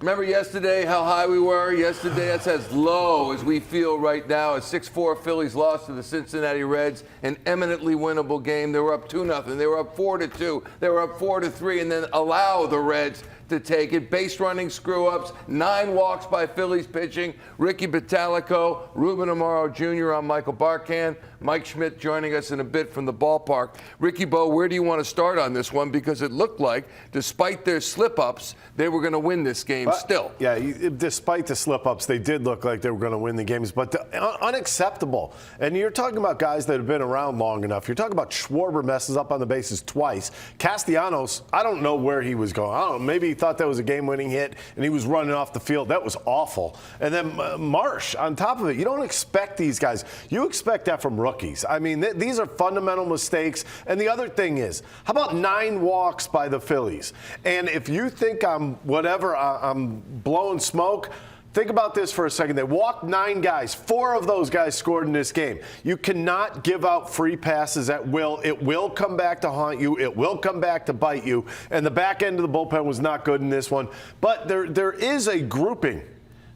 Remember yesterday how high we were? Yesterday, that's as low as we feel right now. A 6-4 Phillies lost to the Cincinnati Reds, an eminently winnable game. They were up 2-0. They were up 4-2. They were up 4-3, and then allow the Reds to take it. Base running screw-ups, 9 walks by Phillies pitching. Ricky Bottalico, Ruben Amaro Jr. on Michael Barkan. Mike Schmidt joining us in a bit from the ballpark. Ricky Bo, where do you want to start on this one? Because it looked like, despite their slip-ups, they were going to win this game still. Yeah, despite the slip-ups, they did look like they were going to win the games, but unacceptable. And you're talking about guys that have been around long enough. You're talking about Schwarber messes up on the bases twice. Castellanos, I don't know where he was going. I don't know, maybe he thought that was a game-winning hit, and he was running off the field. That was awful. And then Marsh, on top of it, you don't expect these guys. You expect that from rookies. I mean, these are fundamental mistakes. And the other thing is, how about 9 walks by the Phillies? And if you think I'm blowing smoke, think about this for a second. They walked 9 guys. 4 of those guys scored in this game. You cannot give out free passes at will. It will come back to haunt you. It will come back to bite you. And the back end of the bullpen was not good in this one. But there is a grouping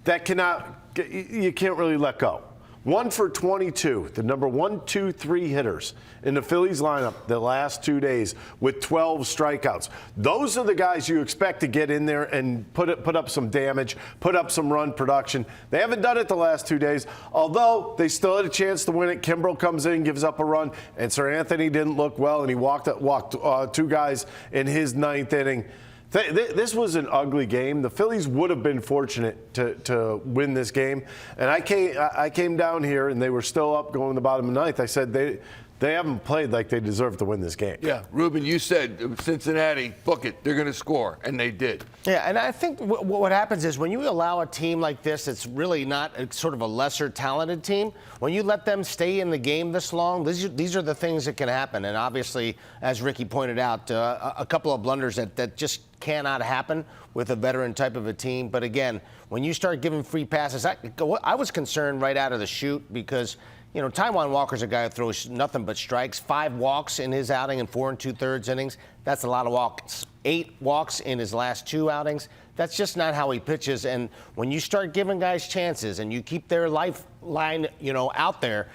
that you can't really let go. 1 for 22, the number 1, 2, 3 hitters in the Phillies lineup the last 2 days with 12 strikeouts. Those are the guys you expect to get in there and put up some damage, put up some run production. They haven't done it the last 2 days, although they still had a chance to win it. Kimbrel comes in, gives up a run, and Sir Anthony didn't look well, and he walked 2 guys in his 9th inning. This was an ugly game. The Phillies would have been fortunate to win this game. And I came down here, and they were still up going to the bottom of the 9th. I said they haven't played like they deserve to win this game. Yeah, Ruben, you said Cincinnati, book it, they're going to score, and they did. Yeah, and I think what happens is when you allow a team like this, it's really not sort of a lesser talented team. When you let them stay in the game this long, these are the things that can happen. And obviously, as Ricky pointed out, a couple of blunders that just cannot happen with a veteran type of a team. But again, when you start giving free passes, I was concerned right out of the chute because, you know, Taijuan Walker's a guy who throws nothing but strikes. 5 walks in his outing in 4 2/3 innings. That's a lot of walks. 8 walks in his last 2 outings. That's just not how he pitches. And when you start giving guys chances and you keep their lifeline, you know, out there,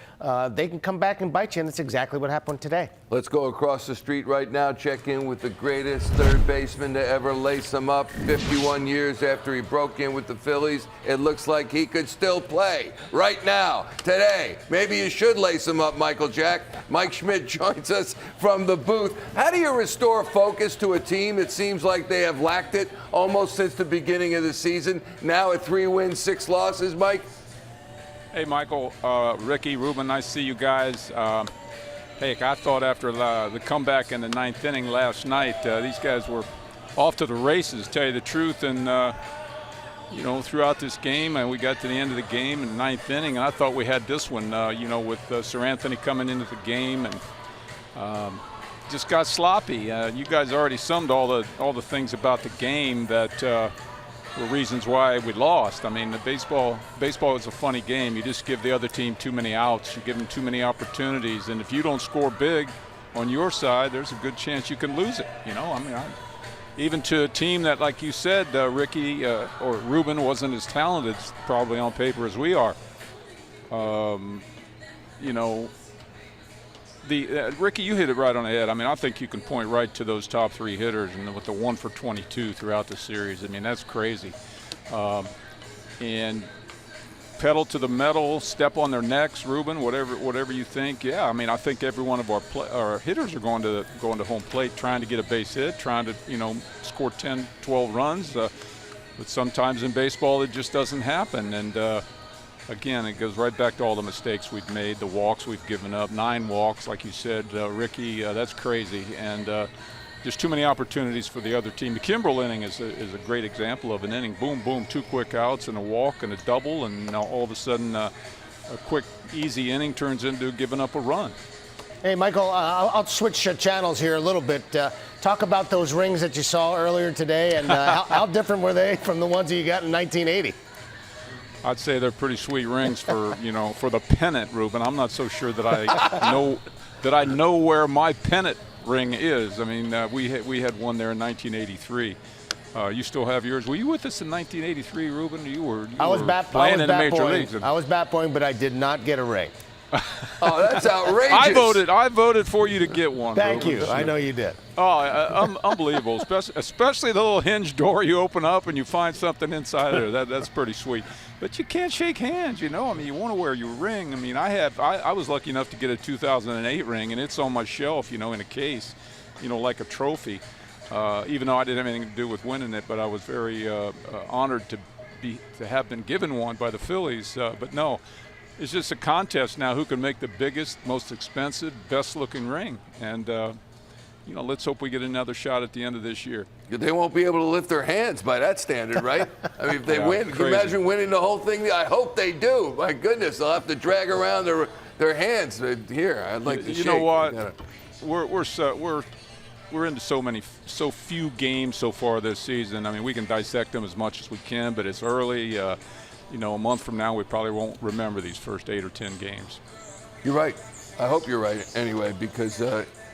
they can come back and bite you. And that's exactly what happened today. Let's go across the street right now, check in with the greatest third baseman to ever lace him up. 51 years after he broke in with the Phillies, it looks like he could still play right now, today. Maybe you should lace him up, Michael Jack. Mike Schmidt joins us from the booth. How do you restore focus to a team that seems like they have lacked it almost since the beginning of the season? Now at 3 wins, 6 losses, Mike? Hey, Michael, Ricky, Ruben, nice to see you guys. Hey, I thought after the comeback in the 9th inning last night, these guys were off to the races, tell you the truth. And, you know, throughout this game, and we got to the end of the game in the 9th inning, and I thought we had this one, you know, with Sir Anthony coming into the game and just got sloppy. You guys already summed all the things about the game that were reasons why we lost. I mean, the baseball is a funny game. You just give the other team too many outs. You give them too many opportunities. And if you don't score big on your side, there's a good chance you can lose it. You know, I mean, even to a team that, like you said, Ricky or Ruben wasn't as talented probably on paper as we are. You know, Ricky, you hit it right on the head. I mean, I think you can point right to those top 3 hitters, and with the 1 for 22 throughout the series. I mean, that's crazy. And pedal to the metal, step on their necks, Ruben, whatever you think. Yeah, I mean, I think every one of our hitters are going to home plate trying to get a base hit, trying to, you know, score 10, 12 runs. But sometimes in baseball, it just doesn't happen. And again, it goes right back to all the mistakes we've made, the walks we've given up, 9 walks, like you said, Ricky. That's crazy, and just too many opportunities for the other team. The Kimbrel inning is a great example of an inning. Boom, boom, 2 quick outs and a walk and a double, and now all of a sudden a quick, easy inning turns into giving up a run. Hey, Michael, I'll switch channels here a little bit. Talk about those rings that you saw earlier today, and how different were they from the ones that you got in 1980? I'd say they're pretty sweet rings for, you know, for the pennant, Ruben. I'm not so sure that I know where my pennant ring is. I mean, we had one there in 1983. You still have yours. Were you with us in 1983, Ruben? You were I playing in the major boying. leagues. I was bat boying, but I did not get a ring. Oh, that's outrageous. I voted for you to get one. Thank Ruben. you. I know you did. Oh, unbelievable! Especially the little hinge door you open up and you find something inside there. That's pretty sweet. But you can't shake hands, you know. I mean, you want to wear your ring. I mean, I was lucky enough to get a 2008 ring, and it's on my shelf, you know, in a case, you know, like a trophy. Even though I didn't have anything to do with winning it, but I was very honored to have been given one by the Phillies. But no. It's just a contest now who can make the biggest, most expensive, best-looking ring. And, you know, let's hope we get another shot at the end of this year. They won't be able to lift their hands by that standard, right? I mean, if they win, can you imagine winning the whole thing? I hope they do. My goodness, they'll have to drag around their hands. Here, I'd like to shake. You know what? We're into so few games so far this season. I mean, we can dissect them as much as we can, but it's early. You know, a month from now, we probably won't remember these first 8 or 10 games. You're right. I hope you're right anyway, because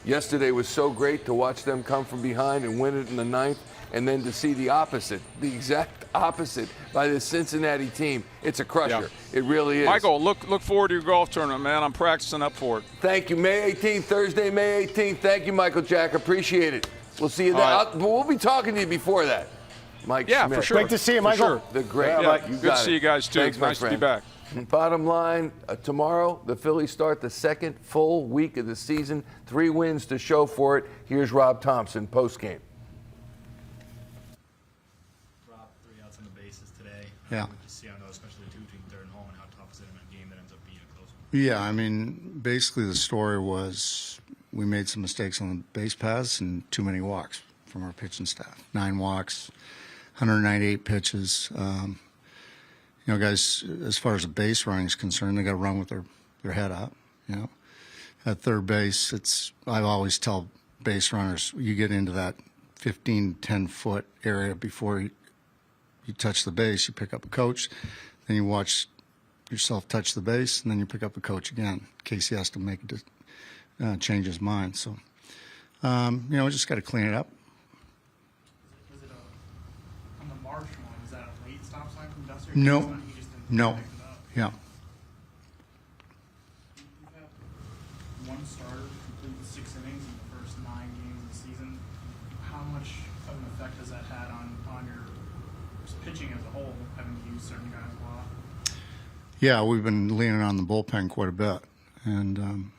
yesterday was so great to watch them come from behind and win it in the 9th, and then to see the opposite, the exact opposite by this Cincinnati team. It's a crusher. Yeah. It really is. Michael, look forward to your golf tournament, man. I'm practicing up for it. Thank you. May 18th, Thursday, May 18th. Thank you, Michael Jack. Appreciate it. We'll see you there. Right. We'll be talking to you before that. Mike Schmidt. For sure. Great to see you, Michael. Sure. The great. Yeah, Mike, good to see you guys, too. Thanks, nice to be back. Bottom line, tomorrow, the Phillies start the second full week of the season. 3 wins to show for it. Here's Rob Thompson, postgame. Rob, 3 outs on the bases today. Yeah. We just see how, especially the 2 between third and home, and how tough is it in a game that ends up being a close one? Yeah, I mean, basically the story was we made some mistakes on the base paths and too many walks from our pitching staff. 9 walks, 198 pitches. You know, guys, as far as the base running is concerned, they got to run with their head up. You know, at third base, I always tell base runners, you get into that 15, 10-foot area before you touch the base. You pick up a coach, then you watch yourself touch the base, and then you pick up a coach again in case he has to make change his mind. So, you know, just got to clean it up. Was it on the March one, was that a late stop sign from Duster? No. He just didn't No. pick it up. Yeah. You've had one starter complete 6 innings in the first 9 games of the season. How much of an effect has that had on your pitching as a whole, having to use certain guys a lot? Yeah, we've been leaning on the bullpen quite a bit, and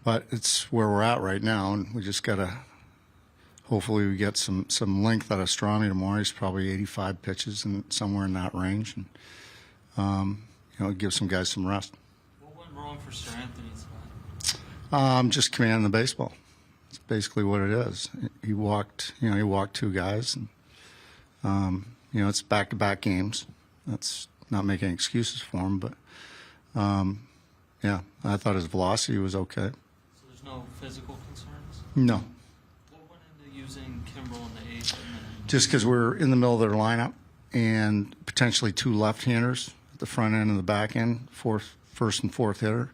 but it's where we're at right now, and we just gotta. Hopefully, we get some length out of Strami tomorrow. He's probably 85 pitches and somewhere in that range, and you know, give some guys some rest. What went wrong for Sir Anthony's spot? Just commanding the baseball. It's basically what it is. He walked 2 guys, and you know, it's back-to-back games. That's not making excuses for him, but yeah, I thought his velocity was okay. So there's no physical concerns? No, What went into using Kimbrel in the 8th inning? just because we're in the middle of their lineup and potentially 2 left-handers at the front end and the back end, first and fourth hitter.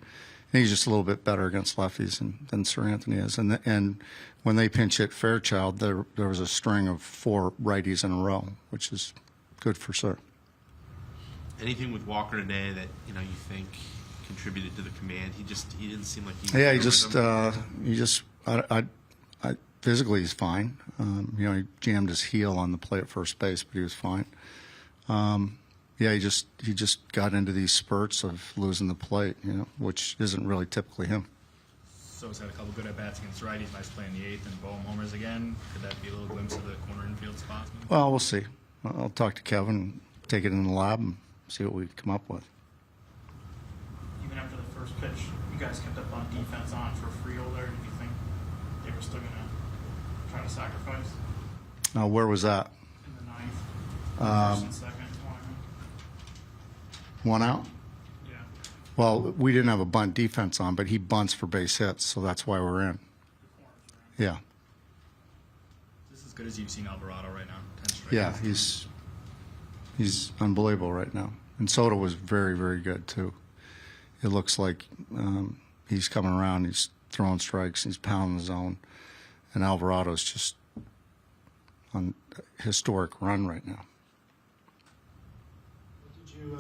And he's just a little bit better against lefties than Sir Anthony is. And when they pinch hit Fairchild, there was a string of 4 righties in a row, which is good for Sir. Anything with Walker today that you think contributed to the command? He didn't seem like he. Yeah, I physically he's fine. You know, he jammed his heel on the play at first base, but he was fine. Yeah, he just got into these spurts of losing the plate, you know, which isn't really typically him. So he's had a couple good at-bats against righties, nice play in the 8th, and Boehm homers again. Could that be a little glimpse of the corner infield spots? Maybe? Well, we'll see. I'll talk to Kevin, take it in the lab, and see what we come up with. Even after the first pitch, you guys kept up on defense on for Freeholder. Did you think they were still going to try to sacrifice Now, where was that? in the 9th? First and second. 1 out? Yeah. Well, we didn't have a bunt defense on, but he bunts for base hits, so that's why we're in. Yeah. This is as good as you've seen Alvarado right now. 10 straight. Yeah, he's unbelievable right now. And Soto was very, very good, too. It looks like he's coming around. He's throwing strikes. He's pounding the zone. And Alvarado's just on a historic run right now. What did you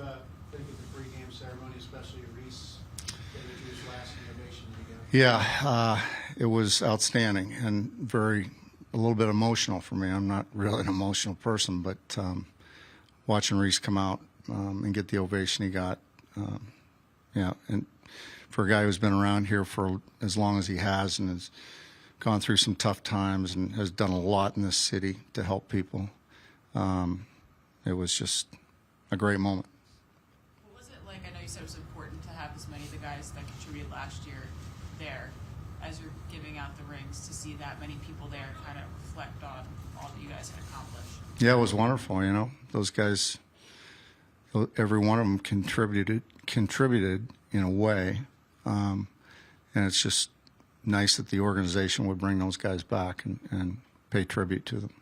think of the pregame ceremony, especially Reese getting to his last ovation you got? Yeah, it was outstanding and a little bit emotional for me. I'm not really an emotional person, but watching Reese come out and get the ovation he got, yeah, and for a guy who's been around here for as long as he has and has gone through some tough times and has done a lot in this city to help people, it was just a great moment. What was it like? I know you said it was important to have as many of the guys that contributed last year there as you're giving out the rings, to see that many people there kind of reflect on all that you guys had accomplished. Yeah, it was wonderful. You know, those guys, every one of them contributed in a way, and it's just nice that the organization would bring those guys back and pay tribute to them.